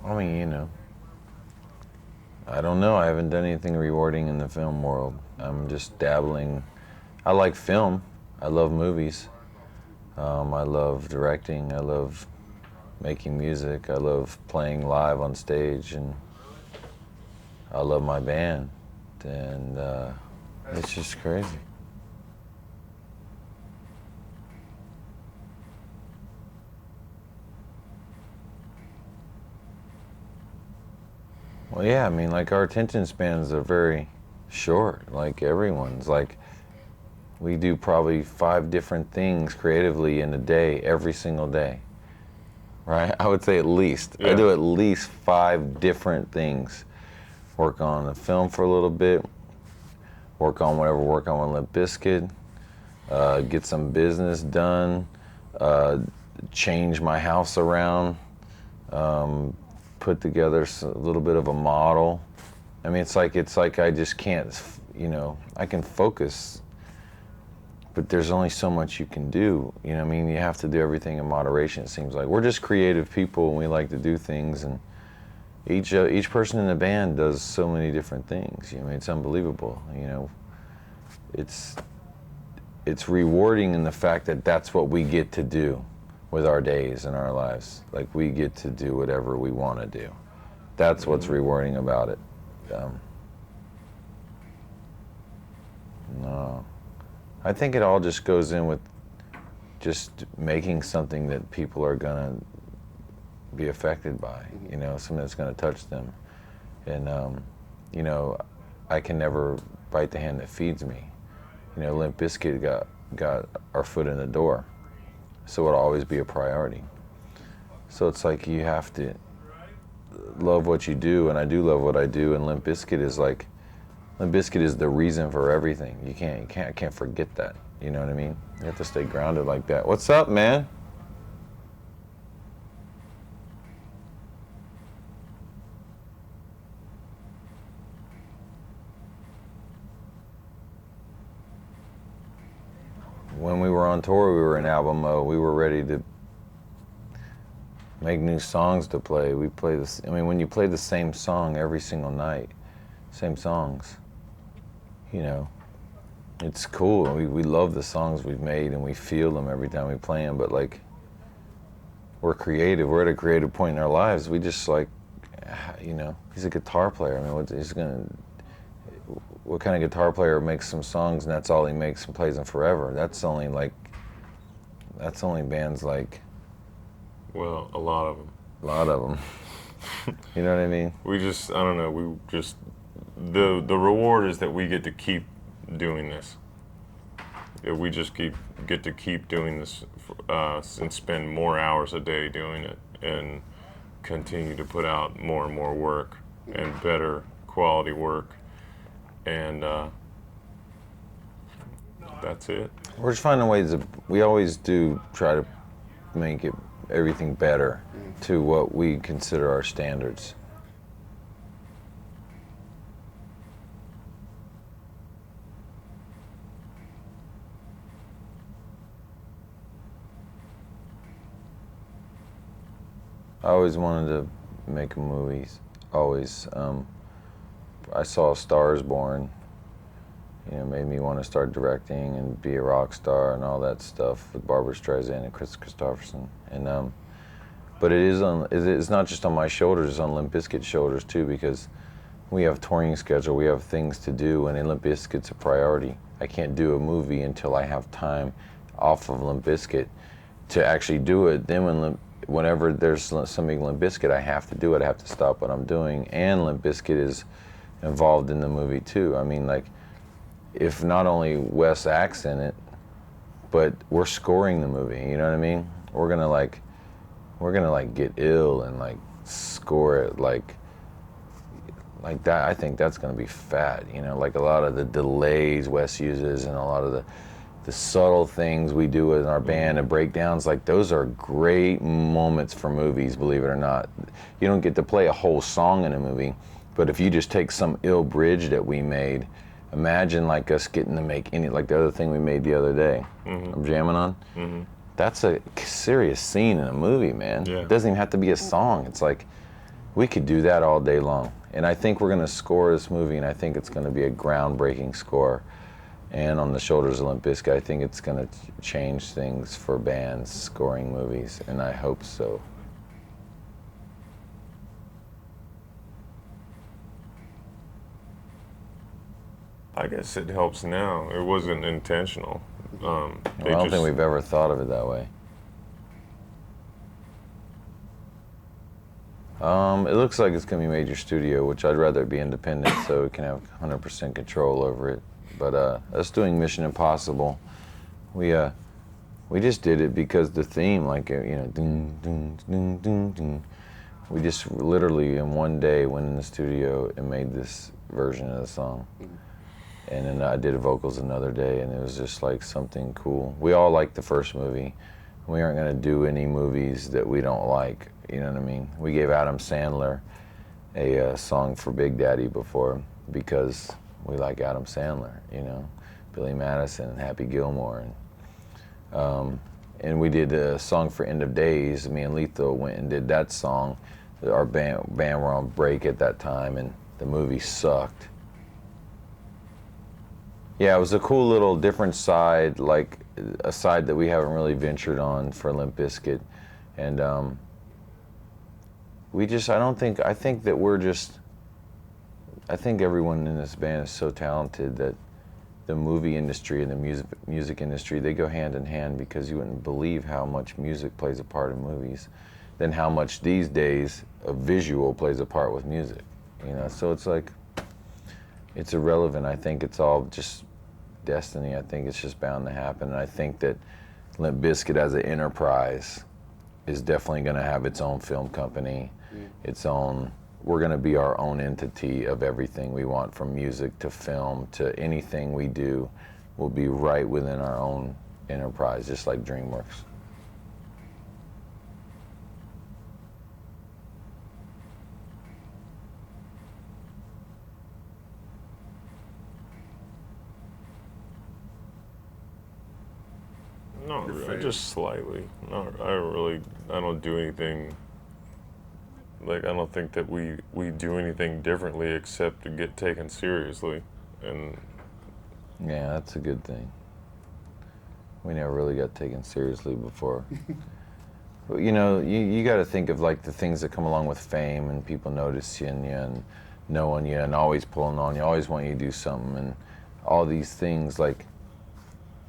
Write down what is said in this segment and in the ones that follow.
I mean, I don't know. I haven't done anything rewarding in the film world. I'm just dabbling. I like film. I love movies. I love directing. I love making music. I love playing live on stage, and I love my band. And it's just crazy. Well, yeah, I mean, like, our attention spans are very short, like everyone's. Like, we do probably 5 different things creatively in a day, every single day, right? I would say at least. Yeah. I do at least 5 different things. Work on a film for a little bit, work on Limp Bizkit, get some business done, change my house around, put together a little bit of a model. I mean, it's like I just can't, I can focus, but there's only so much you can do. You know what I mean? You have to do everything in moderation, it seems like. We're just creative people, and we like to do things, and each person in the band does so many different things. You know, it's unbelievable. It's rewarding in the fact that that's what we get to do with our days and our lives. Like, we get to do whatever we want to do. That's what's rewarding about it. No, I think it all just goes in with just making something that people are gonna be affected by. Something that's gonna touch them. And I can never bite the hand that feeds me. Limp Bizkit got our foot in the door, so it'll always be a priority. So it's like you have to love what you do, and I do love what I do. And Limp Bizkit is the reason for everything. I can't forget that. You know what I mean? You have to stay grounded like that. What's up, man? When we were on tour, we were in album mode. We were ready to make new songs to play. We play this. I mean, when you play the same song every single night, same songs, it's cool. We love the songs we've made, and we feel them every time we play them. But like, we're creative. We're at a creative point in our lives. We just he's a guitar player. I mean, what kind of guitar player makes some songs and that's all he makes and plays them forever? That's only bands like. Well, a lot of them. A lot of them. You know what I mean? I don't know, the reward is that we get to keep doing this. That we just get to keep doing this and spend more hours a day doing it and continue to put out more and more work and better quality work. And that's it. We're just finding ways we always do try to make everything better to what we consider our standards. I always wanted to make movies, always. I saw Stars Born, made me want to start directing and be a rock star and all that stuff with Barbra Streisand and Chris Christopherson. And but it's not just on my shoulders, it's on Limp Bizkit's shoulders too, because we have touring schedule, we have things to do, and Limp Bizkit's a priority. I can't do a movie until I have time off of Limp Bizkit to actually do it. Then whenever there's something Limp Bizkit, I have to do it. I have to stop what I'm doing, and Limp Bizkit is involved in the movie too. I mean, like, if not only Wes acts in it, but we're scoring the movie. You know what I mean? We're gonna get ill and like score it like that. I think that's gonna be fat. Like a lot of the delays Wes uses and a lot of the subtle things we do in our band and breakdowns, like those are great moments for movies, believe it or not. You don't get to play a whole song in a movie, but if you just take some ill bridge that we made, imagine like us getting to make like the other thing we made the other day, I'm jamming on. That's a serious scene in a movie, man. Yeah. It doesn't even have to be a song. It's like We could do that all day long. And I think we're going to score this movie, and I think it's going to be a groundbreaking score. And on the shoulders of Limp Bizkit, I think it's going to change things for bands scoring movies, and I hope so. I guess it helps now. It wasn't intentional. I don't think we've ever thought of it that way. It looks like it's going to be major studio, which I'd rather it be independent so we can have 100% control over it. But us doing Mission Impossible, we just did it because the theme, like, ding, ding, ding, ding, ding. We just literally in one day went in the studio and made this version of the song. And then I did vocals another day, and it was just like something cool. We all liked the first movie. We aren't going to do any movies that we don't like, you know what I mean? We gave Adam Sandler a song for Big Daddy before because we like Adam Sandler, Billy Madison and Happy Gilmore. And we did a song for End of Days. Me and Letho went and did that song. Our band were on break at that time, and the movie sucked. Yeah, it was a cool little different side, like a side that we haven't really ventured on for Limp Bizkit. And I think everyone in this band is so talented that the movie industry and the music industry, they go hand in hand, because you wouldn't believe how much music plays a part in movies, then how much these days a visual plays a part with music, So it's like, it's irrelevant. I think it's all just destiny. I think it's just bound to happen. And I think that Limp Bizkit as an enterprise is definitely going to have its own film company, we're going to be our own entity of everything we want, from music to film to anything we do will be right within our own enterprise, just like DreamWorks. No, just slightly. No, I don't do anything. Like, I don't think that we do anything differently except to get taken seriously. And yeah, that's a good thing. We never really got taken seriously before. But, you got to think of like the things that come along with fame and people noticing you and knowing you and always pulling on you, always want you to do something, and all these things. Like,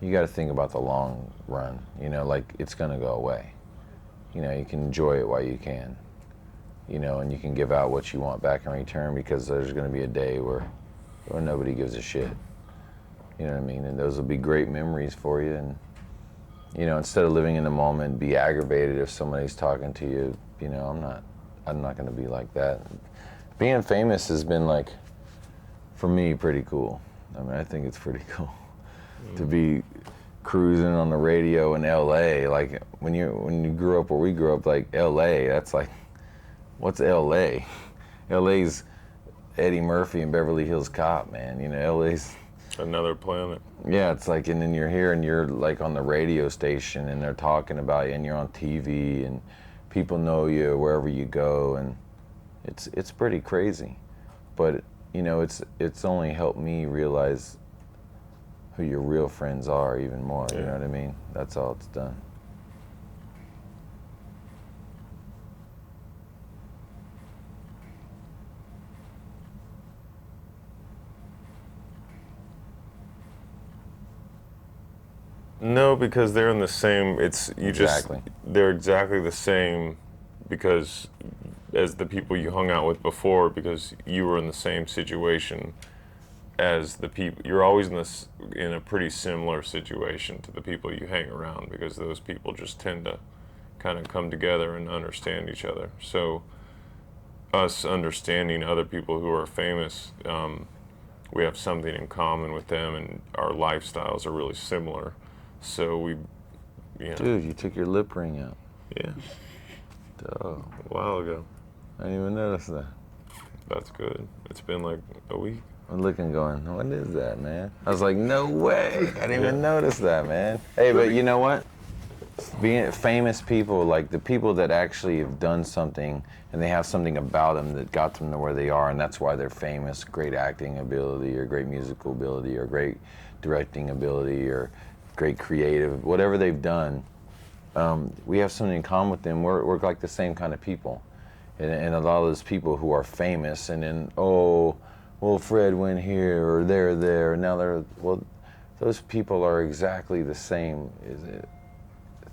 you got to think about the long run. Like, it's gonna go away. You can enjoy it while you can. And you can give out what you want back in return, because there's going to be a day where nobody gives a shit. You know what I mean? And those will be great memories for you. And, instead of living in the moment, be aggravated if somebody's talking to you, I'm not going to be like that. Being famous has been, like, for me, pretty cool. I mean, I think it's pretty cool to be cruising on the radio in LA. Like, when you grew up where we grew up, like, LA, that's like, what's LA? LA's Eddie Murphy and Beverly Hills Cop, man. LA's another planet. Yeah, it's like, and then you're here and you're like on the radio station and they're talking about you, and you're on TV and people know you wherever you go, and it's pretty crazy. But it's only helped me realize who your real friends are even more. Yeah. You know what I mean? That's all it's done. No, because they're in the same. Exactly. They're exactly the same, because as the people you hung out with before, because you were in the same situation as the people. You're always in a pretty similar situation to the people you hang around, because those people just tend to kind of come together and understand each other. So us understanding other people who are famous, we have something in common with them, and our lifestyles are really similar. So Dude, you took your lip ring out. Yeah. Oh. A while ago. I didn't even notice that. That's good. It's been like a week. I'm looking going, what is that, man? I was like, no way. I didn't even notice that, man. Hey, but you know what? being famous people, like the people that actually have done something and they have something about them that got them to where they are, and that's why they're famous. Great acting ability, or great musical ability, or great directing ability, or great creative, whatever they've done. We have something in common with them. We're like the same kind of people. And a lot of those people who are famous, and then, oh, well, Fred went here, or they're there, now they're, well, those people are exactly the same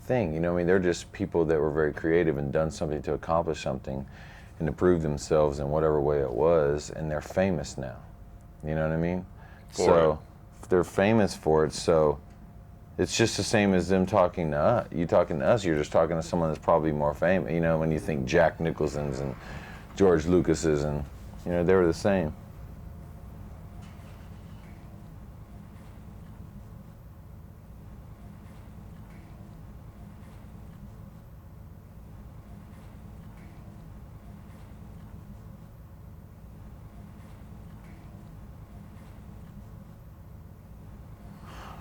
thing. You know what I mean? They're just people that were very creative and done something to accomplish something and to prove themselves in whatever way it was, and they're famous now. You know what I mean? So they're famous for it, so it's just the same as them talking to us. You talking to us, you're just talking to someone that's probably more famous. You know, when you think Jack Nicholson's and George Lucas's, and, you know, they were the same.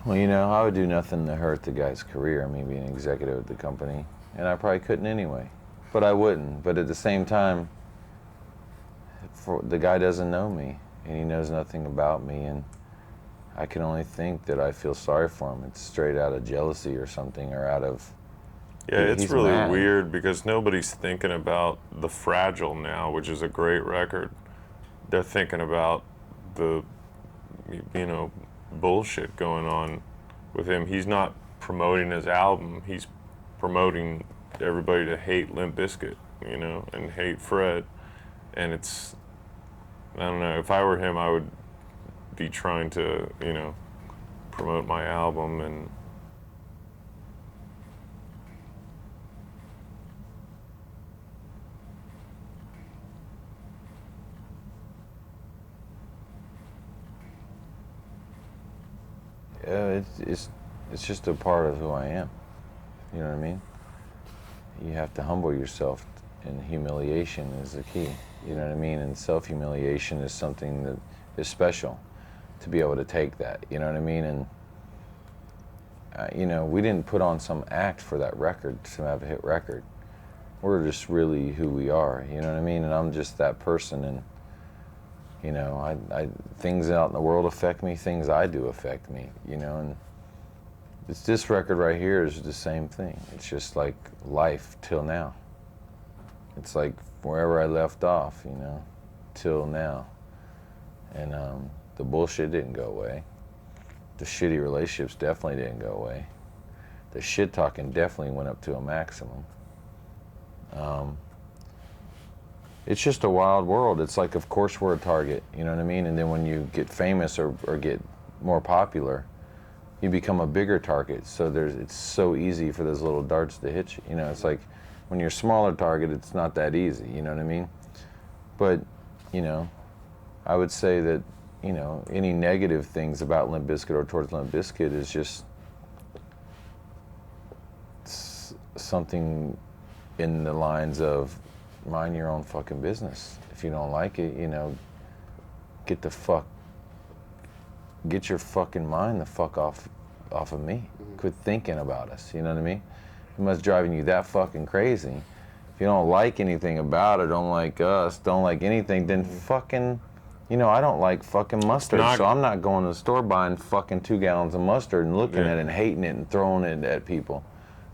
Well, you know, I would do nothing to hurt the guy's career, I mean, being an executive at the company, and I probably couldn't anyway. But I wouldn't. But at the same time, the guy doesn't know me, and he knows nothing about me, and I can only think that I feel sorry for him. It's straight out of jealousy or something, or out of... Yeah, it's he's really mad. weird because nobody's thinking about The Fragile now, which is a great record. They're thinking about the, you know, bullshit going on with him. He's not promoting his album. He's promoting everybody to hate Limp Bizkit, you know, and hate Fred. And it's, I don't know, if I were him, I would be trying to, you know, promote my album. And it's just a part of who I am. You know what I mean? You have to humble yourself, and humiliation is the key. You know what I mean? And self-humiliation is something that is special, to be able to take that. You know what I mean? And you know, we didn't put on some act for that record to have a hit record. We're just really who we are. You know what I mean? And I'm just that person. And you know, things out in the world affect me. Things I do affect me. You know, and this record right here is the same thing. It's just like life till now. It's like wherever I left off, you know, till now. And the bullshit didn't go away. The shitty relationships definitely didn't go away. The shit talking definitely went up to a maximum. It's just a wild world. It's like, of course we're a target, you know what I mean? And then when you get famous or get more popular, you become a bigger target. So it's so easy for those little darts to hit you. You know, it's like when you're a smaller target, it's not that easy, you know what I mean? But, you know, I would say that, you know, any negative things about Limp Bizkit or towards Limp Bizkit is just something in the lines of mind your own fucking business. If you don't like it, you know, get your fucking mind the fuck off of me. Mm-hmm. Quit thinking about us, you know what I mean? It must driving you that fucking crazy. If you don't like anything about it, don't like us, don't like anything, then fucking, you know, I don't like fucking mustard, so I'm not going to the store buying fucking 2 gallons of mustard and looking at it and hating it and throwing it at people.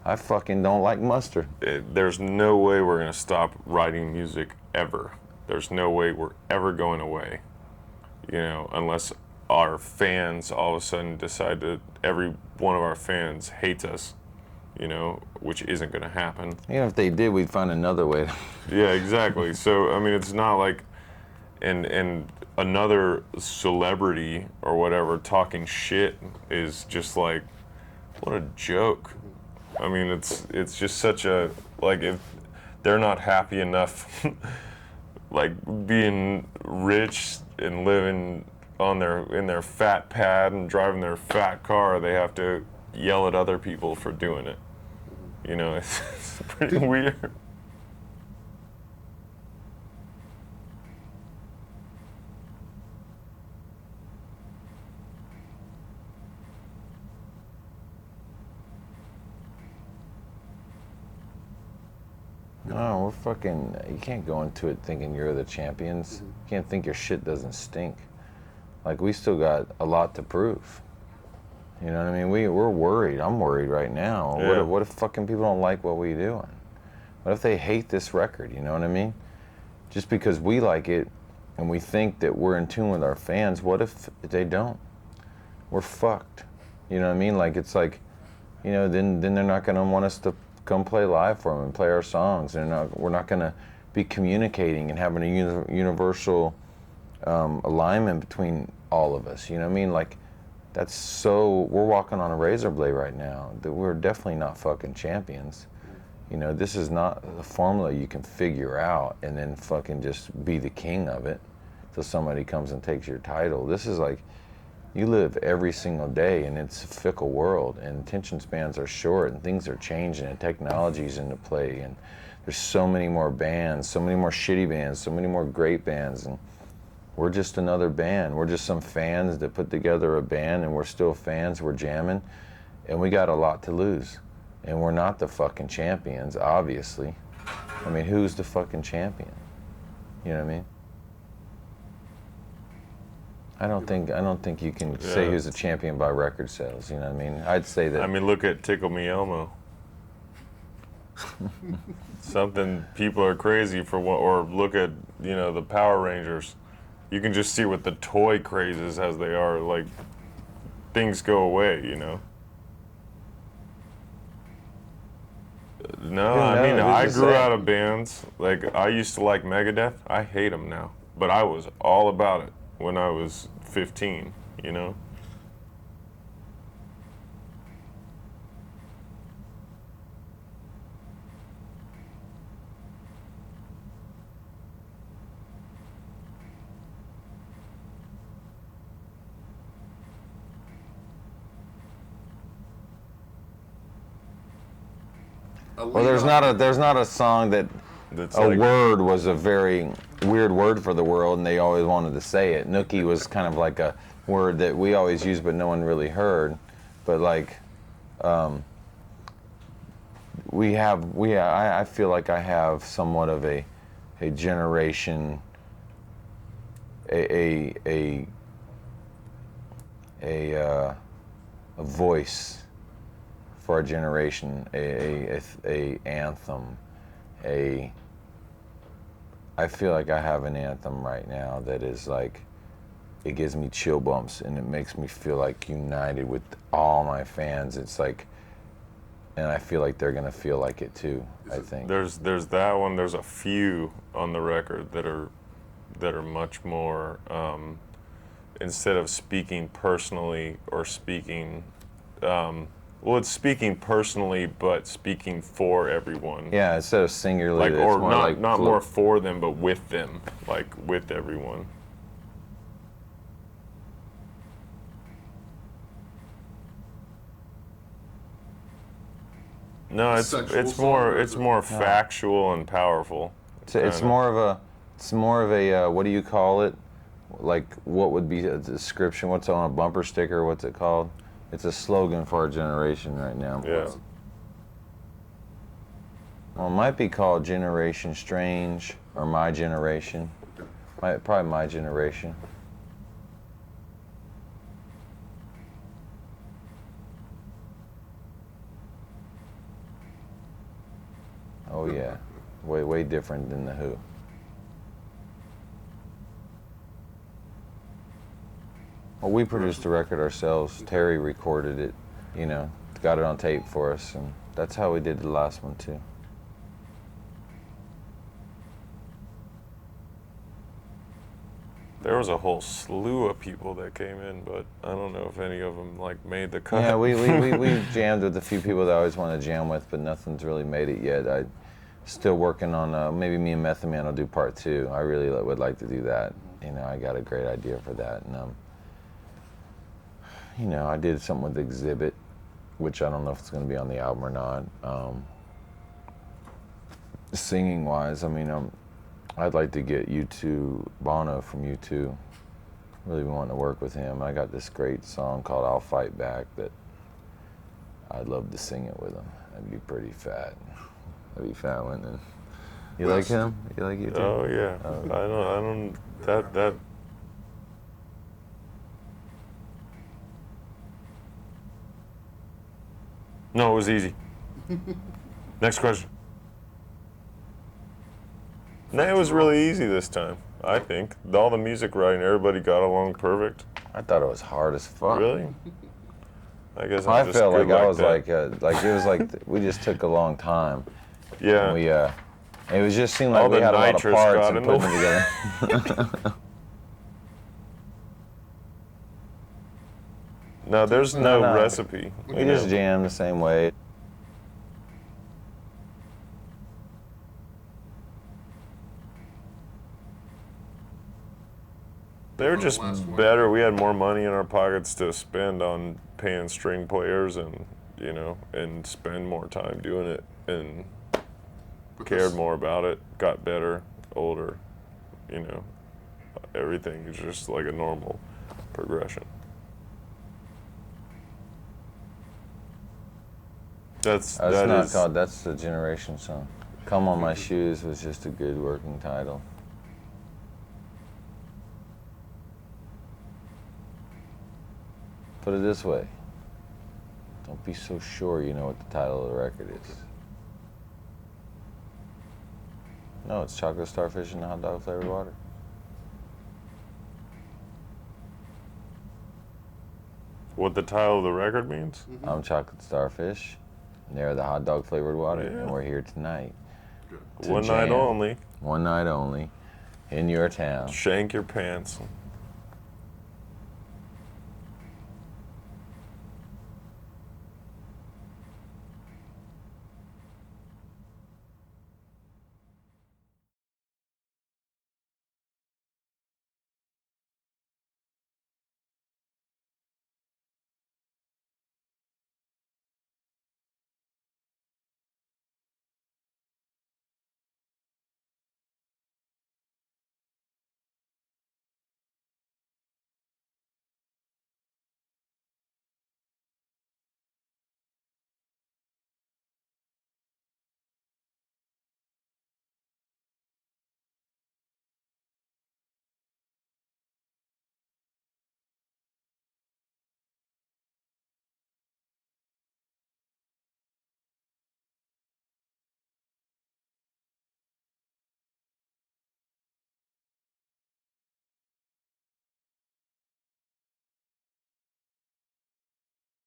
I fucking don't like mustard. There's no way we're going to stop writing music ever. There's no way we're ever going away, you know, unless our fans all of a sudden decide that every one of our fans hates us, you know, which isn't going to happen. Even if they did, we'd find another way. Yeah, exactly. So, I mean, it's not like, and another celebrity or whatever talking shit is just like, what a joke. I mean, it's just such a, like, if they're not happy enough, like being rich and living in their fat pad and driving their fat car, they have to yell at other people for doing it. You know, it's pretty weird. No, we're fucking. You can't go into it thinking you're the champions. You can't think your shit doesn't stink. Like, we still got a lot to prove. You know what I mean? We're worried. I'm worried right now. Yeah. What if fucking people don't like what we're doing? What if they hate this record? You know what I mean? Just because we like it and we think that we're in tune with our fans, what if they don't? We're fucked. You know what I mean? Like, it's like, you know, then they're not going to want us to come play live for them and play our songs. We're not going to be communicating and having a universal alignment between all of us. You know what I mean? Like, we're walking on a razor blade right now. That we're definitely not fucking champions. You know, this is not a formula you can figure out and then fucking just be the king of it till somebody comes and takes your title. This is like, you live every single day, and it's a fickle world, and attention spans are short, and things are changing, and technology's into play, and there's so many more bands, so many more shitty bands, so many more great bands, and we're just another band. We're just some fans that put together a band, and we're still fans, we're jamming, and we got a lot to lose. And we're not the fucking champions, obviously. I mean, who's the fucking champion? You know what I mean? I don't think you can say who's a champion by record sales. You know what I mean? I'd say that. I mean, look at Tickle Me Elmo. Something people are crazy for, or look at, you know, the Power Rangers. You can just see what the toy craze is as they are. Like, things go away, you know? No, I mean, I grew out of bands. Like, I used to like Megadeth. I hate them now. But I was all about it when I was 15, you know? Well, there's not a song that That's a like, word was a very weird word for the world, and they always wanted to say it. Nookie was kind of like a word that we always used, but no one really heard. But like, I feel like I have somewhat of a generation, a voice for our generation, a anthem, I feel like I have an anthem right now that is like, it gives me chill bumps and it makes me feel like united with all my fans. It's like, and I feel like they're gonna feel like it too. I think there's that one. There's a few on the record that are much more, instead of speaking personally or speaking, well, it's speaking personally, but speaking for everyone. Yeah, instead of singularly, Like, it's or more not like more for them, but with them, like with everyone. No, it's more factual and powerful. It's more of a what do you call it? Like, what would be a description? What's on a bumper sticker? What's it called? It's a slogan for our generation right now. Yeah. Well, it might be called Generation Strange or My Generation. Probably My Generation. Oh yeah, way different than the Who. Well, we produced the record ourselves. Terry recorded it, you know, got it on tape for us, and that's how we did the last one too. There was a whole slew of people that came in, but I don't know if any of them like made the cut. Yeah, we jammed with a few people that I always want to jam with, but nothing's really made it yet. I'm still working on, maybe me and Method Man will do part 2. I really would like to do that. You know, I got a great idea for that. And, you know, I did something with Exhibit, which I don't know if it's going to be on the album or not. Singing wise, I mean, I'd like to get Bono from U2. Really wanting to work with him. I got this great song called I'll Fight Back that I'd love to sing it with him. That'd be pretty fat. That'd be fat, wouldn't it? You like him? You like you too? Oh yeah. I don't. That. No, it was easy. Next question. No, it was really easy this time. I think all the music writing, everybody got along perfect. I thought it was hard as fuck. Really? I guess I I'm just felt good like I was that. like it was like we just took a long time. Yeah. And we it was just seemed like All we the had a lot of nitrous parts got and in putting the them together. No, there's no No. recipe. We just jammed the same way. They were just better. We had more money in our pockets to spend on paying string players and, and spend more time doing it and cared more about it, got better, older, everything is just like a normal progression. That's the generation song. Come on My Shoes was just a good working title. Put it this way. Don't be so sure you know what the title of the record is. No, it's Chocolate Starfish and Hot Dog Flavored Water. What the title of the record means? Mm-hmm. I'm Chocolate Starfish, and they're the Hot Dog Flavored Water, Yeah. and we're here tonight. One night only. One night only, in your town. Shank your pants.